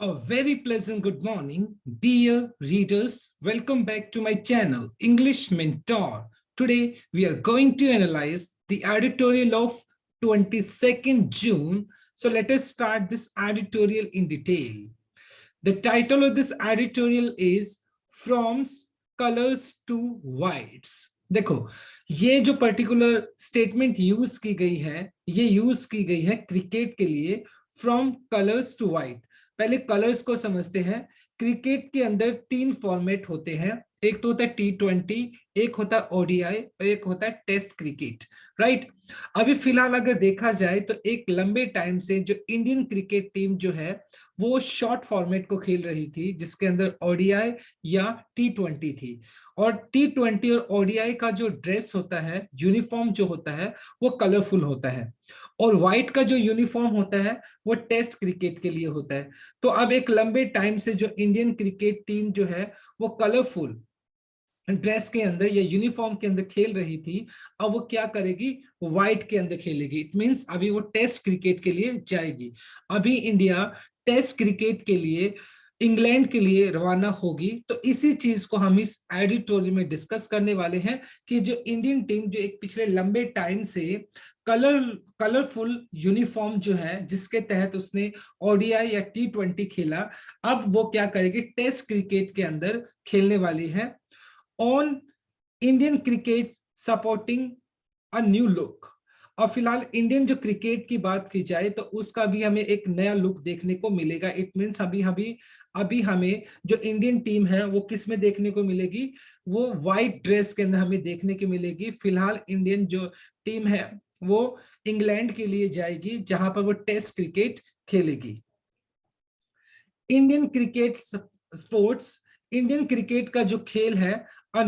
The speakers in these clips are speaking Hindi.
A very pleasant good morning, dear readers. Welcome back to my channel, English Mentor. Today, we are going to analyze the editorial of 22nd June. So let us start this editorial in detail. The title of this editorial is From Colors to Whites. देखो, ये जो पर्टिकुलर स्टेटमेंट यूज की गई है, ये यूज की गई है क्रिकेट के लिए, फ्रॉम कलर्स टू व्हाइट। पहले कलर्स को समझते हैं। क्रिकेट के अंदर 3 फॉर्मेट होते हैं, एक तो होता है T20, एक होता है ODI और एक होता है टेस्ट क्रिकेट, राइट। अभी फिलहाल अगर देखा जाए तो एक लंबे टाइम से जो इंडियन क्रिकेट टीम जो है वो शॉर्ट फॉर्मेट को खेल रही थी, जिसके अंदर ODI या T20 थी। और T20 और ODI का जो ड्रेस होता है, यूनिफॉर्म जो होता है वो कलरफुल होता है, और व्हाइट का जो यूनिफॉर्म होता है वो टेस्ट क्रिकेट के लिए होता है। तो अब एक लंबे टाइम से जो इंडियन क्रिकेट टीम जो है वो कलरफुल ड्रेस के अंदर या यूनिफॉर्म के अंदर खेल रही थी, अब वो क्या करेगी, व्हाइट के अंदर खेलेगी। इट मींस अभी वो टेस्ट क्रिकेट के लिए जाएगी। अभी इंडिया टेस्ट क्रिकेट के लिए इंग्लैंड के लिए रवाना होगी। तो इसी चीज को हम इस एडिटोरियल में डिस्कस करने वाले हैं कि जो इंडियन टीम जो एक पिछले लंबे टाइम से कलरफुल यूनिफॉर्म जो है, जिसके तहत उसने ODI या T20 खेला, अब वो क्या करेगी, टेस्ट क्रिकेट के अंदर खेलने वाली है। On Indian cricket supporting a new look. और फिलहाल इंडियन जो क्रिकेट की बात की जाए तो उसका भी हमें एक नया लुक देखने को मिलेगा। इट मींस अभी हमें जो इंडियन टीम है वो किस में देखने को मिलेगी, वो व्हाइट ड्रेस के अंदर हमें देखने को मिलेगी। फिलहाल इंडियन जो टीम है वो इंग्लैंड के लिए जाएगी, जहां पर वो टेस्ट क्रिकेट खेलेगी। Indian cricket sports, Indian cricket का जो खेल है, अ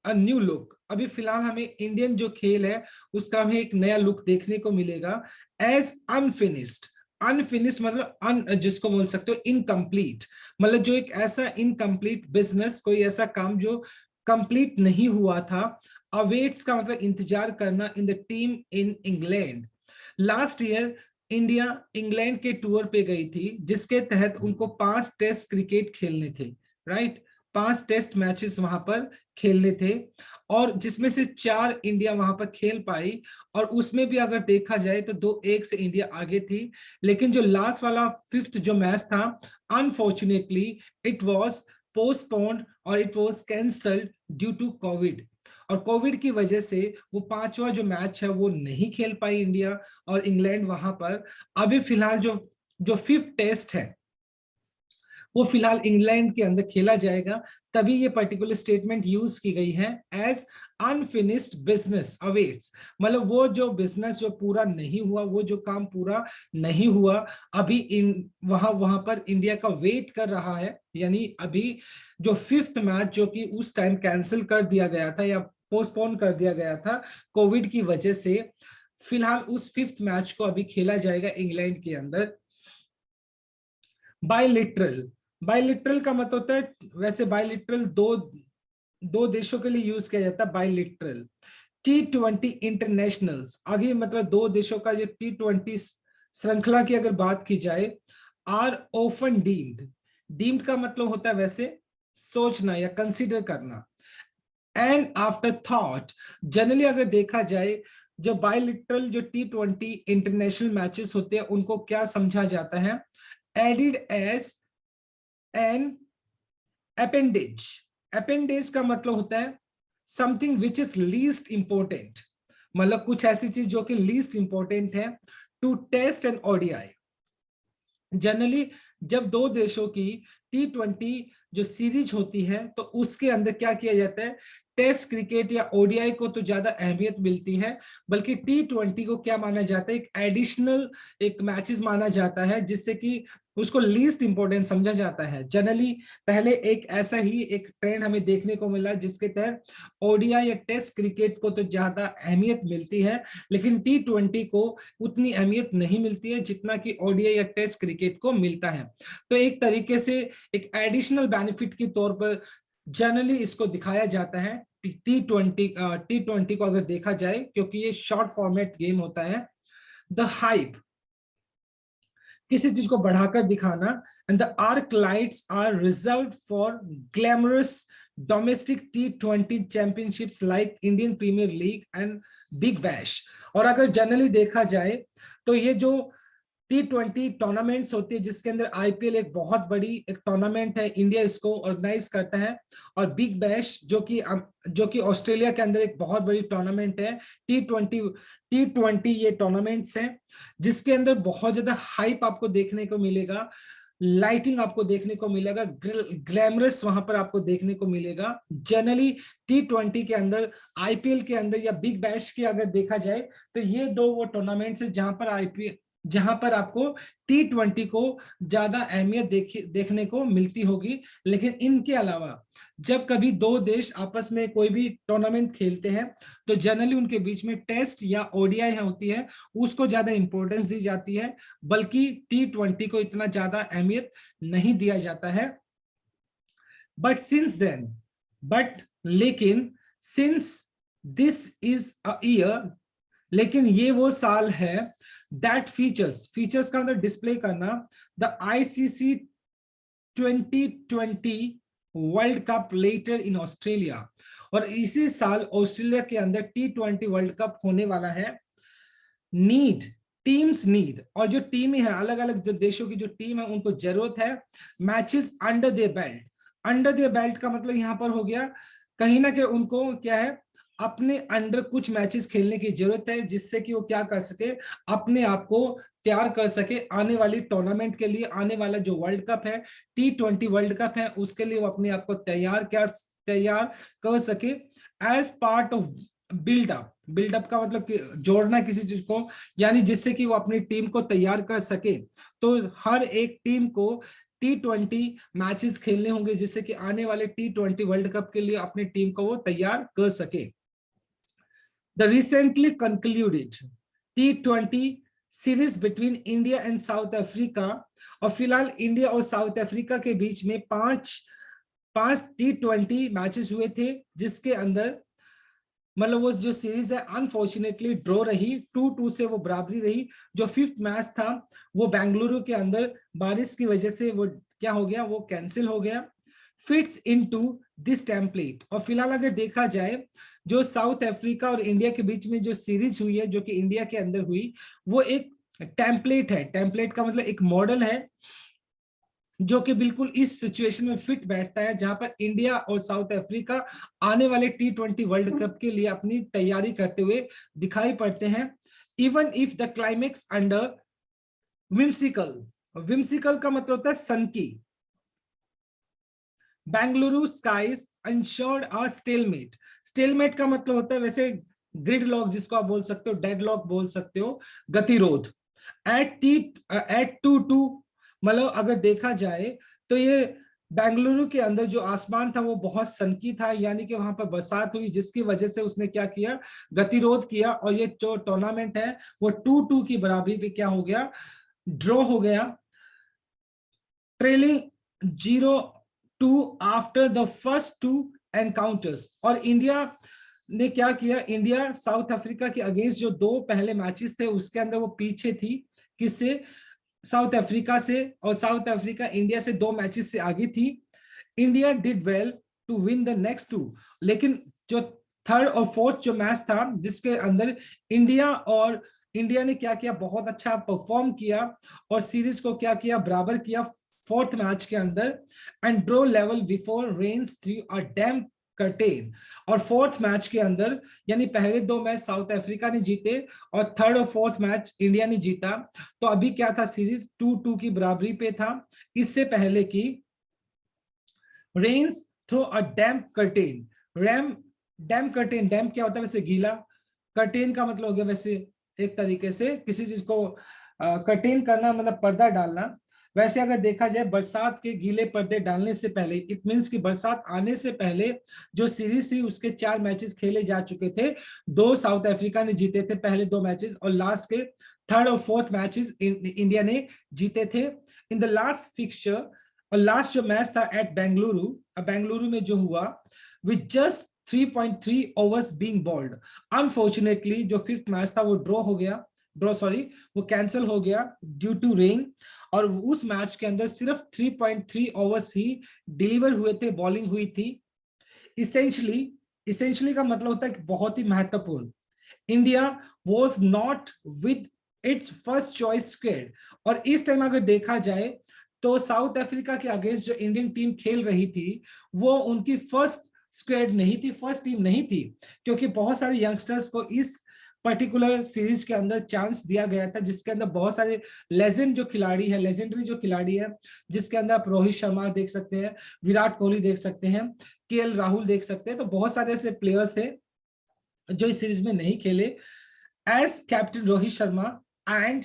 न्यू लुक। अभी फिलहाल हमें इंडियन जो खेल है उसका हमें एक नया लुक देखने को मिलेगा। एज अनफिनिश्ड, अनफिनिश्ड मतलब जिसको बोल सकते हो इनकम्प्लीट, मतलब जो एक ऐसा इनकम्प्लीट बिजनेस, कोई ऐसा काम जो कंप्लीट नहीं हुआ था। अवेट्स का मतलब इंतजार करना, in the team in England. Last year India England के टूर पे गई थी, जिसके तहत उनको 5 टेस्ट क्रिकेट खेलने थे, राइट। 5 टेस्ट मैचेस वहां पर खेलने थे, और जिसमें से 4 इंडिया वहां पर खेल पाई। और उसमें भी अगर देखा जाए तो 2-1 से इंडिया आगे थी। लेकिन जो लास्ट वाला 5th जो मैच था, अनफॉर्चुनेटली इट वाज पोस्टपोन्ड और it was cancelled due to COVID. और कोविड की वजह से वो 5वां जो मैच है वो नहीं खेल पाई इंडिया और इंग्लैंड वहां पर। अभी फिलहाल जो जो 5th टेस्ट है वो फिलहाल इंग्लैंड के अंदर खेला जाएगा। तभी ये पर्टिकुलर स्टेटमेंट यूज की गई है, एज अनफिनिश्ड बिजनेस अवेट्स। मतलब वो जो बिजनेस जो पूरा नहीं हुआ, वो जो काम पूरा नहीं हुआ, अभी इन वहां पर इंडिया का वेट कर रहा है। यानी अभी जो 5th मैच जो कि उस टाइम कैंसिल कर दिया गया था या पोस्टपोन कर दिया गया था कोविड की वजह से, फिलहाल उस 5th मैच को अभी खेला जाएगा इंग्लैंड के अंदर। बायलिटरल, बायलिटरल का मतलब होता है, वैसे बायलिटरल दो देशों के लिए यूज किया जाता है बायलिटरल। T20 इंटरनेशनल्स, आगे मतलब 2 देशों का जो T20 श्रृंखला की अगर बात की जाए, आर ऑफन डीम्ड। डीम्ड का मतलब होता है वैसे सोचना या कंसीडर करना। एंड आफ्टर थॉट, जनरली अगर देखा जाए जो बायलिटरल जो T20 इंटरनेशनल मैचेस होते हैं उनको क्या समझा जाता है, added as an appendage. Appendage का मतलब होता है something which is least important, मतलब कुछ ऐसी चीज जो कि लीस्ट इंपॉर्टेंट है to test and ODI। Generally जब 2 देशों की T20 जो सीरीज होती है तो उसके अंदर क्या किया जाता है, टेस्ट क्रिकेट या ODI को तो ज्यादा अहमियत मिलती है, बल्कि T20 को क्या माना जाता है, एक एडिशनल एक मैचेस माना जाता है, जिससे कि उसको लीस्ट इंपॉर्टेंट समझा जाता है। जनरली पहले एक ऐसा ही एक ट्रेंड हमें देखने को मिला, जिसके तहत ODI या टेस्ट क्रिकेट को तो ज्यादा अहमियत मिलती है, लेकिन T20 को उतनी अहमियत नहीं मिलती है जितना कि ODI या टेस्ट क्रिकेट को मिलता है। तो एक तरीके से एक एडिशनल बेनिफिट के तौर पर जनरली इसको दिखाया जाता है T20 को अगर देखा जाए, क्योंकि ये शॉर्ट फॉर्मेट गेम होता है। द हाइप, किसी चीज को बढ़ाकर दिखाना। And the arc lights are reserved for glamorous domestic T20 championships like Indian Premier League and Big Bash. और अगर जनरली देखा जाए तो ये जो T20 टूर्नामेंट्स होती है, जिसके अंदर IPL एक बहुत बड़ी एक टूर्नामेंट है, इंडिया इसको ऑर्गेनाइज करता है, और बिग बैश जो कि ऑस्ट्रेलिया के अंदर एक बहुत बड़ी टूर्नामेंट है। टी ट्वेंटी ये टूर्नामेंट्स हैं जिसके अंदर बहुत ज्यादा हाइप आपको देखने को मिलेगा, लाइटिंग आपको देखने को मिलेगा, ग्लैमरस वहां पर आपको देखने को मिलेगा। जनरली T20 के अंदर, IPL के अंदर या बिग बैश के अगर देखा जाए तो ये दो वो टूर्नामेंट्स है जहां पर आपको T20 को ज्यादा अहमियत देखने को मिलती होगी। लेकिन इनके अलावा जब कभी दो देश आपस में कोई भी टूर्नामेंट खेलते हैं तो जनरली उनके बीच में टेस्ट या ODI होती है, उसको ज्यादा इंपॉर्टेंस दी जाती है, बल्कि T20 को इतना ज्यादा अहमियत नहीं दिया जाता है। लेकिन since this is a year, लेकिन ये वो साल है दैट फीचर्स का अंदर डिस्प्ले करना the ICC 2020 world cup later in Australia. और इसी साल ऑस्ट्रेलिया के अंदर T20 वर्ल्ड कप होने वाला है। टीम्स नीड, और जो टीमें हैं, अलग अलग जो देशों की जो टीम है उनको जरूरत है matches under their belt. Under their belt का मतलब यहां पर हो गया कहीं ना कहीं उनको क्या है, अपने अंडर कुछ मैचेस खेलने की जरूरत है, जिससे कि वो क्या कर सके, अपने आप को तैयार कर सके आने वाली टूर्नामेंट के लिए। आने वाला जो वर्ल्ड कप है, T20 वर्ल्ड कप है, उसके लिए वो अपने आप को तैयार कर सके एज पार्ट ऑफ बिल्डअप का मतलब कि जोड़ना किसी चीज को, यानी जिससे कि वो अपनी टीम को तैयार कर सके। तो हर एक टीम को T20 मैचेस खेलने होंगे, जिससे कि आने वाले T20 वर्ल्ड कप के लिए अपनी टीम को वो तैयार कर सके। The recently concluded T20 series between India and south Africa, और फिलहाल इंडिया और साउथ अफ्रीका के बीच में पांच T20 मैचेस हुए थे, जिसके अंदर मतलब वो जो सीरीज है अनफॉर्चुनेटली ड्रॉ रही, 2-2 से वो बराबरी रही। जो 5th मैच था वो बेंगलुरु के अंदर बारिश की वजह से वो क्या हो गया, वो कैंसिल हो गया। Fits into this template. और फिलहाल अगर देखा जाए जो साउथ अफ्रीका और इंडिया के बीच में जो सीरीज हुई है, जो कि इंडिया के अंदर हुई, वो एक टेम्पलेट है। टेम्पलेट का मतलब एक मॉडल है जो कि बिल्कुल इस सिचुएशन में फिट बैठता है, जहां पर इंडिया और साउथ अफ्रीका आने वाले T20 वर्ल्ड कप के लिए अपनी तैयारी करते हुए दिखाई पड़ते हैं। Even if the climax under whimsical का मतलब होता है सनकी, बेंगलुरु स्काइज इंश्योर्ड अ स्टेलमेट का मतलब होता है वैसे ग्रिड लॉक, जिसको आप बोल सकते हो, डेड लॉक बोल सकते हो, गतिरोध। एट 2-2 मतलब अगर देखा जाए तो ये बेंगलुरु के अंदर जो आसमान था वो बहुत सनकी था, यानी कि वहां पर बरसात हुई, जिसकी वजह से उसने क्या किया, गतिरोध किया, और ये जो टूर्नामेंट है वो 2-2 की बराबरी पे क्या हो गया, ड्रॉ हो गया, trailing 0-2 after the first 2 encounters. और इंडिया ने क्या किया, इंडिया साउथ अफ्रीका के अगेंस्ट जो 2 पहले मैचेस थे उसके अंदर वो पीछे थी, किससे, साउथ अफ्रीका से, और साउथ अफ्रीका इंडिया से 2 मैचेस से आगे थी। India did well to win the next 2, लेकिन जो 3rd और 4th जो मैच था जिसके अंदर इंडिया ने क्या किया, बहुत अच्छा परफॉर्म किया और सीरीज को क्या किया, बराबर किया 4th मैच के अंदर, and draw level before rains threw a damp curtain. और 4th मैच के अंदर, यानी पहले 2 मैच साउथ अफ्रीका ने जीते और 3rd और 4th मैच इंडिया ने जीता, तो अभी क्या था, सीरीज 2-2 की बराबरी पे था। इससे पहले की rains threw a damp curtain, damp curtain, damp क्या होता है वैसे गीला, कर्टेन का मतलब हो गया वैसे एक तरीके से किसी चीज को कर्टेन करना, मतलब पर्दा डालना। वैसे अगर देखा जाए बरसात के गीले पर्दे डालने से पहले, इट मींस कि बरसात आने से पहले जो सीरीज थी उसके 4 मैचेस खेले जा चुके थे, 2 साउथ अफ्रीका ने जीते थे पहले 2 मैचेस, और लास्ट के 3rd और 4th मैचेस इंडिया ने जीते थे। इन द लास्ट फिक्सचर, और लास्ट जो मैच था एट बेंगलुरु में जो हुआ, with just 3.3 overs being bowled, unfortunately जो 5th मैच था वो ड्रॉ हो गया, ड्रॉ सॉरी, वो कैंसिल हो गया ड्यू टू रेन। और उस मैच के अंदर सिर्फ 3.3 ओवर्स ही डिलीवर हुए थे, बॉलिंग हुई थी। इसेंशली का मतलब होता है कि बहुत ही महत्वपूर्ण। India was not with its first choice squad. और इस टाइम अगर देखा जाए तो साउथ अफ्रीका के अगेंस्ट जो इंडियन टीम खेल रही थी वो उनकी फर्स्ट स्क्वाड नहीं थी, फर्स्ट टीम नहीं थी, क्योंकि बहुत सारे यंगस्टर्स को इस पर्टिकुलर सीरीज के अंदर चांस दिया गया था, जिसके अंदर बहुत सारे लेजेंड जो खिलाड़ी है, लेजेंडरी जो खिलाड़ी है, जिसके अंदर आप रोहित शर्मा देख सकते हैं, विराट कोहली देख सकते हैं, केएल राहुल देख सकते हैं। तो बहुत सारे ऐसे प्लेयर्स थे जो इस सीरीज में नहीं खेले। As captain Rohit Sharma and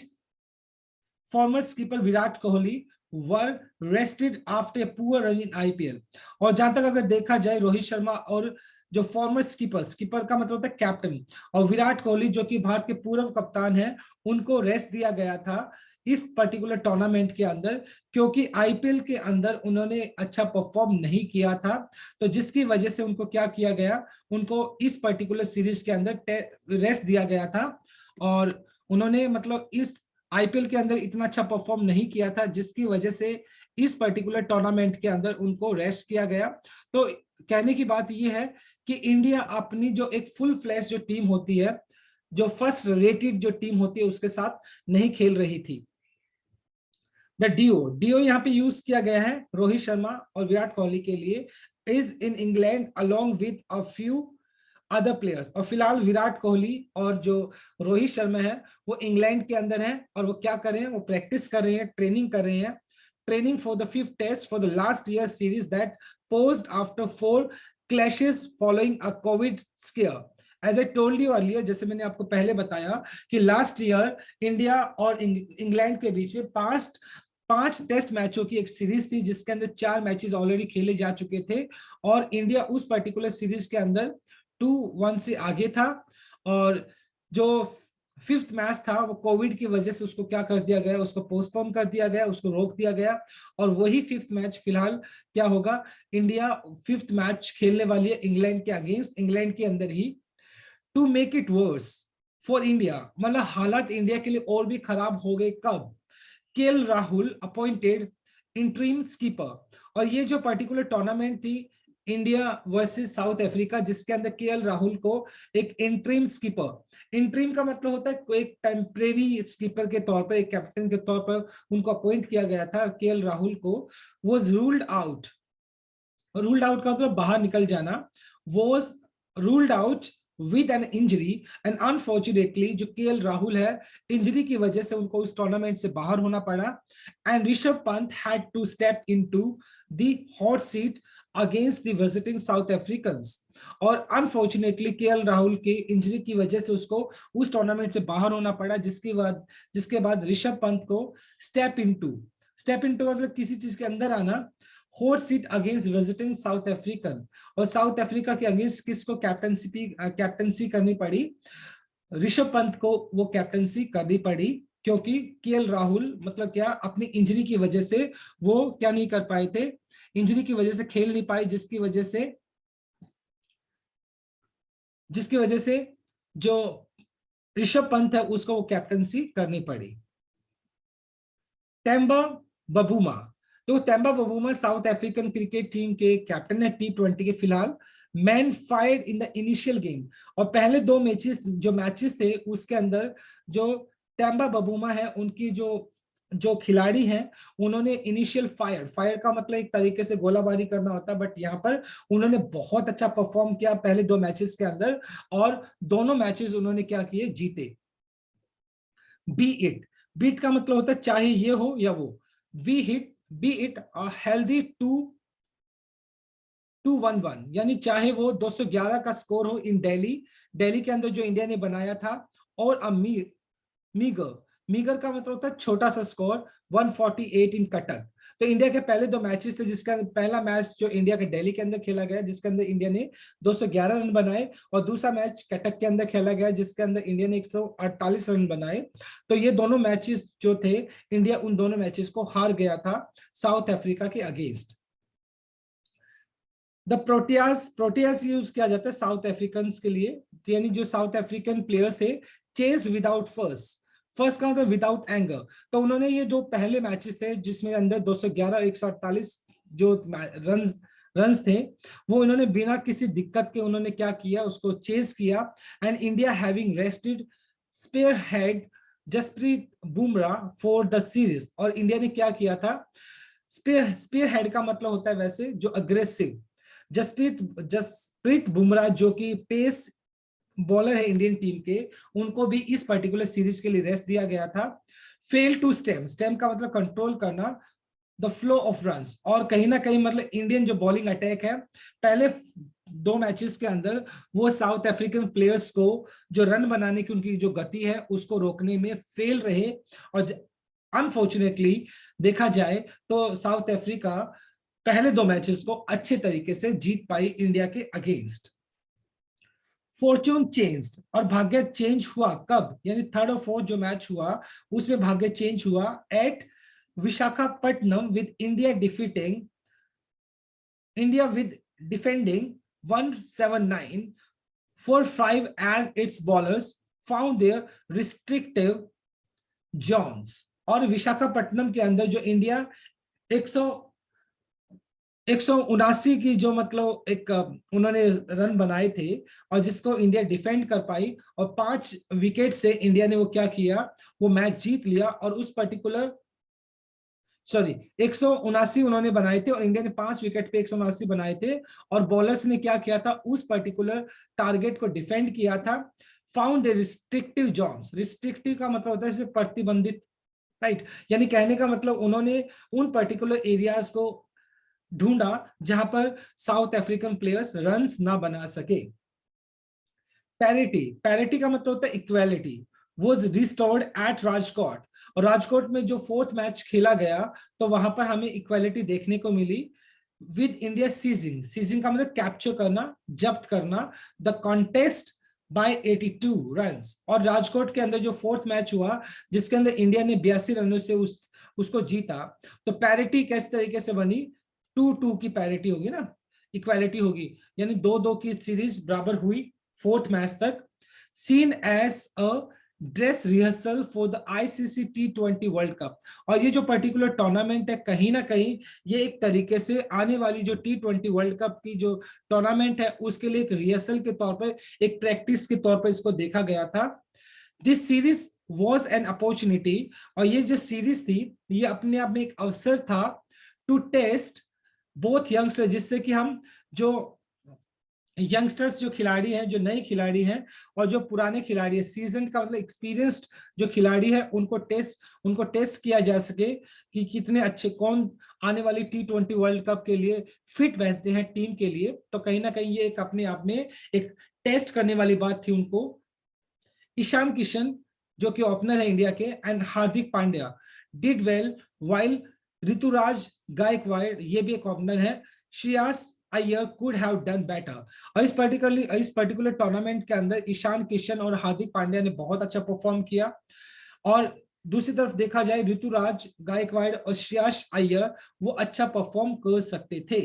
former skipper Virat Kohli were rested after poor run in IPL. और जहां तक अगर देखा जाए रोहित शर्मा और जो फॉर्मर स्कीपर का मतलब होता है कैप्टन, और विराट कोहली जो कि भारत के पूर्व कप्तान है, उनको रेस्ट दिया गया था इस पर्टिकुलर टूर्नामेंट के अंदर, क्योंकि आईपीएल के अंदर उन्होंने अच्छा परफॉर्म नहीं किया था। तो जिसकी वजह से उनको क्या किया गया, उनको इस पर्टिकुलर सीरीज के अंदर रेस्ट दिया गया था। और उन्होंने मतलब इस आईपीएल के अंदर इतना अच्छा परफॉर्म नहीं किया था, जिसकी वजह से इस पर्टिकुलर टूर्नामेंट के अंदर उनको रेस्ट किया गया। तो कहने की बात यह है कि इंडिया अपनी जो एक फुल फ्लैश जो टीम होती है, जो फर्स्ट रेटेड जो टीम होती है, उसके साथ नहीं खेल रही थी। द डीओ यहाँ पे यूज किया गया है रोहित शर्मा और विराट कोहली के लिए, is in England along with a few other players. और फिलहाल विराट कोहली और जो रोहित शर्मा है वो इंग्लैंड के अंदर है, और वो क्या कर रहे हैं, वो प्रैक्टिस कर रहे हैं, ट्रेनिंग कर रहे हैं, training for the 5th test for the last year series that paused after 4 clashes following a COVID scare. As I told you earlier, जैसे मैंने आपको पहले बताया कि लास्ट ईयर इंडिया और इंग्लैंड के बीच में पांच टेस्ट मैचों की एक सीरीज थी, जिसके अंदर 4 मैचेस ऑलरेडी खेले जा चुके थे, और इंडिया उस पर्टिकुलर सीरीज के अंदर 2-1 से आगे था। और जो 5th मैच था वो कोविड की वजह से उसको क्या कर दिया गया, उसको पोस्टपोन कर दिया गया, उसको रोक दिया गया। और वही 5th मैच फिलहाल क्या होगा, इंडिया 5th मैच खेलने वाली है इंग्लैंड के अगेंस्ट, इंग्लैंड के अंदर ही। To make it worse for India, मतलब हालात इंडिया के लिए और भी खराब हो गए कब, KL Rahul appointed interim skipper. और ये जो पर्टिकुलर टूर्नामेंट थी इंडिया वर्सेस साउथ अफ्रीका, जिसके अंदर केएल राहुल को एक इंटरिम स्कीपर, इंटरिम का मतलब होता है एक टेम्परेरी स्कीपर के तौर पर, एक कैप्टन के तौर पर उनको अपॉइंट किया गया था। केएल राहुल को was ruled out, ruled out का मतलब बाहर निकल जाना, was ruled out with an injury. And unfortunately जो केएल राहुल है, इंजरी की वजह से उनको उस टूर्नामेंट से बाहर होना पड़ा। And Rishabh Pant had to step into the hot seat against the visiting South Africans. और अनफॉर्चुनेटली केएल राहुल की इंजरी की वजह से उसको उस टूर्नामेंट से बाहर होना पड़ा, जिसके बाद ऋषभ पंत को स्टेप इनटू मतलब किसी चीज के अंदर आना, hot seat against visiting south African. और साउथ अफ्रीका के अगेंस्ट किसको कैप्टनसी करनी पड़ी, ऋषभ पंत को वो कैप्टनसी करनी पड़ी, क्योंकि केएल राहुल मतलब क्या, अपनी इंजरी की वजह से वो क्या नहीं कर पाए थे, इंजरी की वजह से खेल नहीं पाए, जिसकी वजह से जो ऋषभ पंत है उसको वो कैप्टनसी करनी पड़ी। टेम्बा बबूमा, तो Temba बबूमा south African cricket team के कैप्टन है T20 के फिलहाल। Man fired in the initial game, और पहले 2 मैचेस थे उसके अंदर जो टेम्बा बबूमा है उनकी जो खिलाड़ी हैं उन्होंने इनिशियल फायर का मतलब एक तरीके से गोलाबारी करना होता है, बट यहाँ पर उन्होंने बहुत अच्छा परफॉर्म किया पहले 2 मैचेस के अंदर, और दोनों मैचेस उन्होंने क्या किए, जीते। बीट का मतलब होता है चाहे ये हो या वो, बी इट अ हेल्दी 2-1-1, यानी चाहे वो 211 का स्कोर हो इन दिल्ली के अंदर जो इंडिया ने बनाया था, और अ मीगर का मतलब होता है छोटा सा स्कोर 148 इन कटक। तो इंडिया के पहले 2 मैचेस थे, जिसका पहला मैच जो इंडिया के दिल्ली के अंदर खेला गया जिसके अंदर इंडिया ने 211 रन बनाए, और दूसरा मैच कटक के अंदर खेला गया जिसके अंदर इंडिया ने 148 रन बनाए। तो ये दोनों मैचेस जो थे, इंडिया उन दोनों मैचेस को हार गया था साउथ अफ्रीका के अगेंस्ट। द प्रोटियाज यूज किया जाता है साउथ अफ्रीकन के लिए, यानी जो साउथ अफ्रीकन प्लेयर्स थे, चेस विदाउट फर्स्ट, फर्स्ट का मतलब विदाउट एंगर, तो उन्होंने ये दो पहले मैचेस थे जिसमें अंदर 211 और 148 जो रन्स थे, वो इन्होंने बिना किसी दिक्कत के उन्होंने क्या किया, उसको चेस किया। And India having rested spearhead Jasprit Bumrah for the series, और इंडिया ने क्या किया था, स्पेयर हेड का मतलब होता है वैसे जो अग्रेसिव, जसप्रीत बुमराह जो कि पेस बॉलर है इंडियन टीम के, उनको भी इस पर्टिकुलर सीरीज के लिए रेस्ट दिया गया था। फेल टू स्टेम का मतलब कंट्रोल करना द फ्लो ऑफ रन्स, और कहीं ना कहीं मतलब इंडियन जो बॉलिंग अटैक है पहले दो मैचेस के अंदर वो साउथ अफ्रीकन प्लेयर्स को जो रन बनाने की उनकी जो गति है उसको रोकने में फेल रहे, और अनफॉर्चुनेटली देखा जाए तो साउथ अफ्रीका पहले दो मैचेस को अच्छे तरीके से जीत पाई इंडिया के अगेंस्ट। फॉर्च्यून चेंज्ड, और भाग्य चेंज हुआ कब, यानी थर्ड और फोर्थ जो मैच हुआ उसमें भाग्य चेंज हुआ at Visakhapatnam with India with defending 179 for 5 as its bowlers found their restrictive zones, और विशाखापट्टनम के अंदर जो इंडिया 179 की जो मतलब एक उन्होंने रन बनाए थे और जिसको इंडिया डिफेंड कर पाई, और 5 विकेट से इंडिया ने वो क्या किया, वो मैच जीत लिया। और उस पर्टिकुलर 179 उन्होंने बनाए थे और इंडिया ने 5 विकेट पे 179 बनाए थे, और बॉलर्स ने क्या किया था, उस पर्टिकुलर टारगेट को डिफेंड किया था। फाउंड रिस्ट्रिक्टिव जोन्स, रिस्ट्रिक्टिव का मतलब होता है जैसे प्रतिबंधित, राइट, यानी कहने का मतलब उन्होंने उन पर्टिकुलर एरियाज को ढूंढा जहां पर साउथ अफ्रीकन प्लेयर्स रन्स ना बना सके। पैरिटी का मतलब होता है equality, was restored at Rajkot, और राजकोट में जो फोर्थ मैच खेला गया तो वहां पर हमें इक्वालिटी देखने को मिली विद इंडिया सीजिंग का मतलब कैप्चर करना, जब्त करना द कॉन्टेस्ट बाय 82 रन्स, और राजकोट के अंदर जो फोर्थ मैच हुआ जिसके अंदर इंडिया ने 82 रनों से उसको जीता, तो पैरिटी किस तरीके से बनी, 2-2 की पैरिटी होगी ना, इक्वालिटी होगी, यानी 2-2 की सीरीज बराबर हुई फोर्थ मैच तक। Seen as a dress rehearsal for the ICC T20 world cup, और ये जो पर्टिकुलर टूर्नामेंट है कहीं ना कहीं ये एक तरीके से आने वाली जो T20 वर्ल्ड कप की जो टूर्नामेंट है उसके लिए एक रिहर्सल के तौर पर, एक प्रैक्टिस के तौर पर इसको देखा गया था। This series was an opportunity, और ये जो सीरीज थी ये अपने आप में एक अवसर था टू टेस्ट बोथ यंगस्टर, जिससे कि हम जो यंगस्टर्स जो खिलाड़ी हैं, जो नए खिलाड़ी हैं और जो पुराने खिलाड़ी हैं, सीजन का मतलब एक्सपीरियंस्ड जो खिलाड़ी है उनको टेस्ट किया जा सके कि कितने अच्छे, कौन आने वाली T20 वर्ल्ड कप के लिए फिट बैठते हैं टीम के लिए। तो कहीं ना कहीं ये एक अपने आप में एक टेस्ट करने वाली बात थी उनको। ईशान किशन जो कि ओपनर है इंडिया के and Hardik Pandya did well, while Ruturaj Gaikwad ये भी एक ओपनर है, Shreyas Iyer could have done better. और इस पर्टिकुलर टूर्नामेंट के अंदर ईशान किशन और हार्दिक पांड्या ने बहुत अच्छा परफॉर्म किया, और दूसरी तरफ देखा जाए ऋतुराज गायकवाड़ और श्रेयस अय्यर वो अच्छा परफॉर्म कर सकते थे।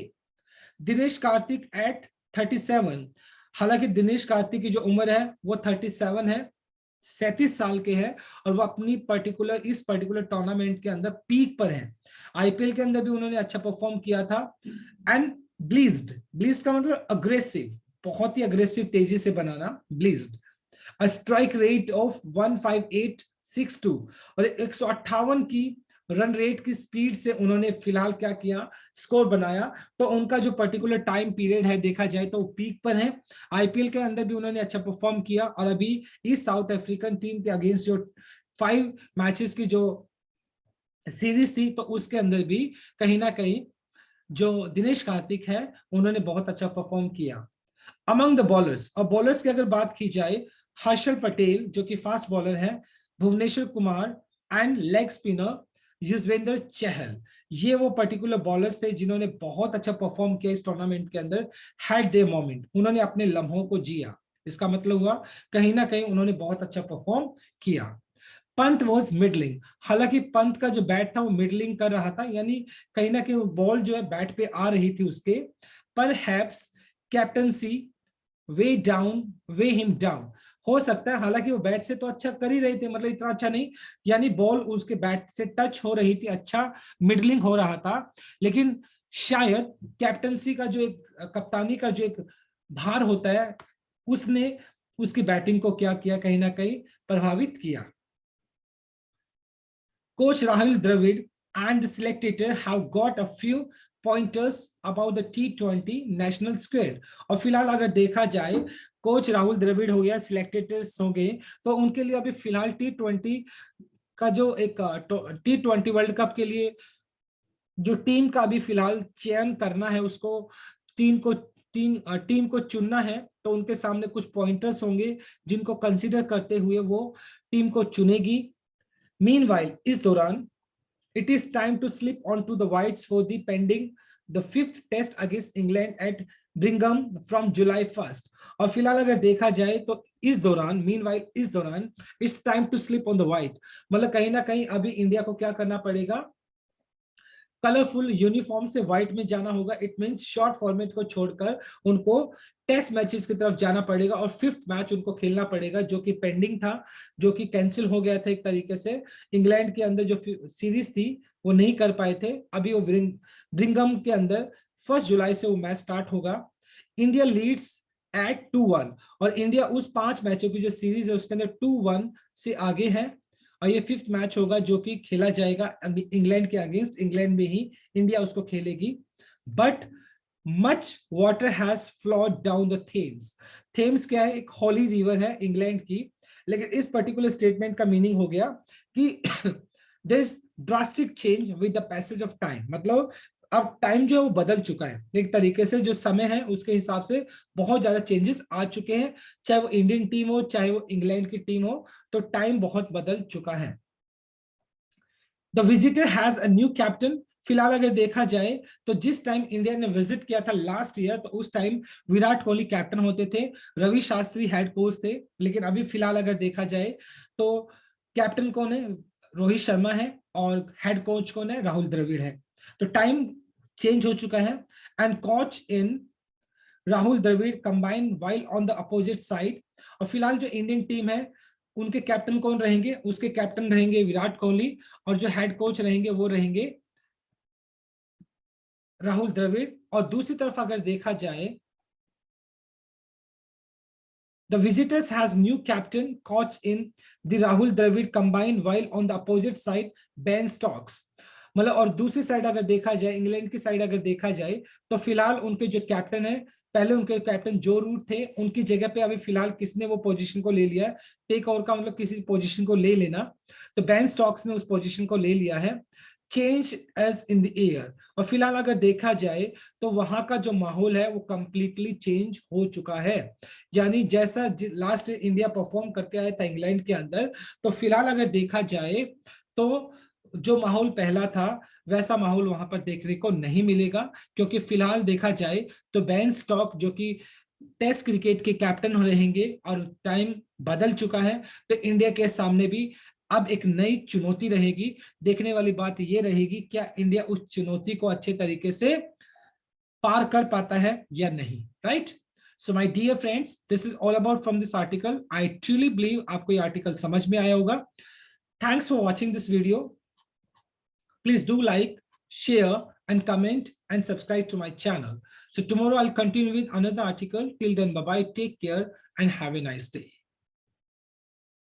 दिनेश कार्तिक एट 37, हालांकि दिनेश कार्तिक की जो उम्र है वो 37 है, 37 साल के हैं, और वो अपनी इस पर्टिकुलर टूर्नामेंट के अंदर पीक पर है। आईपीएल के अंदर भी उन्होंने अच्छा परफॉर्म किया था। एंड ब्लीज्ड का मतलब अग्रेसिव, बहुत ही अग्रेसिव, तेजी से बनाना, ब्लीज्ड। अ स्ट्राइक रेट ऑफ 15862, और 158 की रन रेट की स्पीड से उन्होंने फिलहाल क्या किया, स्कोर बनाया। तो उनका जो पर्टिकुलर टाइम पीरियड है देखा जाए तो पीक पर है। आईपीएल के अंदर भी उन्होंने अच्छा परफॉर्म किया, और अभी इस साउथ अफ्रीकन टीम के अगेंस्ट जो 5 मैचेस की जो सीरीज थी तो उसके अंदर भी कहीं ना कहीं जो दिनेश कार्तिक है उन्होंने बहुत अच्छा परफॉर्म किया। अमंग द बॉलर्स, और बॉलर्स की अगर बात की जाए, हर्षल पटेल जो कि फास्ट बॉलर है, Bhuvneshwar Kumar and leg spinner Yuzvendra Chahal, ये वो पर्टिकुलर बॉलर्स थे जिन्होंने बहुत अच्छा परफॉर्म किया इस टूर्नामेंट के अंदर। हैड दे मोमेंट, उन्होंने अपने लम्हों को जिया, इसका मतलब हुआ कहीं ना कहीं उन्होंने बहुत अच्छा परफॉर्म किया। पंत वॉज मिडलिंग, हालांकि पंत का जो बैट था वो मिडलिंग कर रहा था, यानी कहीं ना कहीं बॉल जो है बैट पे आ रही थी उसके, पर हैप्स कैप्टनसी वे हिम डाउन, हो सकता है, हालांकि वो बैट से तो अच्छा कर ही रहे थे, मतलब इतना अच्छा नहीं, यानी बॉल उसके बैट से टच हो रही थी, अच्छा मिडलिंग हो रहा था, लेकिन शायद कैप्टनसी का जो एक, कप्तानी का जो एक भार होता है, उसने उसकी बैटिंग को क्या किया, कहीं ना कहीं प्रभावित किया। Coach Rahul Dravid and the selector have got a few pointers about the T20 national squad। और फिलहाल अगर देखा जाए, कोच राहुल द्रविड़ हो गया, सिलेक्टेटर्स हो गए, तो उनके लिए अभी फिलहाल T20 का जो एक T20 वर्ल्ड कप के लिए जो टीम का अभी फिलहाल चयन करना है, उसको टीम को चुनना है, तो उनके सामने कुछ पॉइंटर्स होंगे जिनको कंसीडर करते हुए वो टीम को चुनेगी। Meanwhile, इस दौरान it is time to slip onto the whites for the pending the 5th test against England at Brigham from July 1st। और फिलहाल अगर देखा जाए तो इस दौरान, meanwhile इस दौरान it's time to slip on the white, मतलब कहीं ना कहीं अभी इंडिया को क्या करना पड़ेगा, कलरफुल यूनिफॉर्म से व्हाइट में जाना होगा। इट मींस शॉर्ट फॉर्मेट को छोड़कर उनको टेस्ट मैचेस की तरफ जाना पड़ेगा और 5th मैच उनको खेलना पड़ेगा, जो कि पेंडिंग था, जो कि कैंसिल हो गया था एक तरीके से। इंग्लैंड के अंदर जो सीरीज थी वो नहीं कर पाए थे, अभी वो ब्रिंघम के अंदर 1 जुलाई से वो मैच स्टार्ट होगा। इंडिया लीड्स एट 2-1, और इंडिया उस 5 मैचों की जो सीरीज है उसके अंदर 2-1 से आगे है, और ये 5th मैच होगा जो कि खेला जाएगा इंग्लैंड के अगेंस्ट। इंग्लैंड में ही इंडिया उसको खेलेगी। But much water has flowed down the Thames. Thames क्या है, एक हॉली रिवर है इंग्लैंड की, लेकिन इस पर्टिकुलर स्टेटमेंट का मीनिंग हो गया कि there is drastic change with the passage of time, मतलब अब टाइम जो है वो बदल चुका है, एक तरीके से जो समय है उसके हिसाब से बहुत ज्यादा चेंजेस आ चुके हैं, चाहे वो इंडियन टीम हो चाहे वो इंग्लैंड की टीम हो, तो टाइम बहुत बदल चुका है। The visitor has a new captain. फिलहाल अगर देखा जाए तो जिस टाइम इंडिया ने विजिट किया था लास्ट ईयर, तो उस टाइम विराट कोहली कैप्टन होते थे, रवि शास्त्री हेड कोच थे, लेकिन अभी फिलहाल अगर देखा जाए तो कैप्टन कौन है, रोहित शर्मा है, और हेड कोच कौन है, राहुल द्रविड़ है। तो टाइम चेंज हो चुका है। And coach in Rahul Dravid combine while on the opposite side. और फिलहाल जो इंडियन टीम है उनके कैप्टन कौन रहेंगे, उसके कैप्टन रहेंगे विराट कोहली, और जो हेड कोच रहेंगे वो रहेंगे राहुल द्रविड़। और दूसरी तरफ अगर देखा जाए, the visitors has new captain coach in the Rahul Dravid combine while on the opposite side Ben Stokes. मतलब और दूसरी साइड अगर देखा जाए, इंग्लैंड की साइड अगर देखा जाए, तो फिलहाल उनके जो कैप्टन है, पहले उनके कैप्टन जो रूट थे, उनकी जगह पे अभी फिलहाल किसने वो पोजीशन को ले लिया है, टेक ओवर का मतलब किसी पोजीशन को ले लेना, तो बेन स्टोक्स ने उस पोजीशन को ले लिया है। Change is in the air. और फिलहाल अगर देखा जाए तो वहां का जो माहौल है वो कंप्लीटली चेंज हो चुका है, यानी जैसा लास्ट इंडिया परफॉर्म करके आया था इंग्लैंड के अंदर, तो फिलहाल अगर देखा जाए तो जो माहौल पहला था वैसा माहौल वहां पर देखने को नहीं मिलेगा, क्योंकि फिलहाल देखा जाए तो बेन स्टोक्स जो कि टेस्ट क्रिकेट के कैप्टन रहेंगे, और टाइम बदल चुका है, तो इंडिया के सामने भी अब एक नई चुनौती रहेगी। देखने वाली बात यह रहेगी क्या इंडिया उस चुनौती को अच्छे तरीके से पार कर पाता है या नहीं, right. So my dear friends, this is all about from this article. I truly believe आपको ये आर्टिकल समझ में आया होगा। Thanks for watching this video. Please do like, share, and comment and subscribe to my channel. So tomorrow I'll continue with another article. Till then, bye bye, take care, and have a nice day.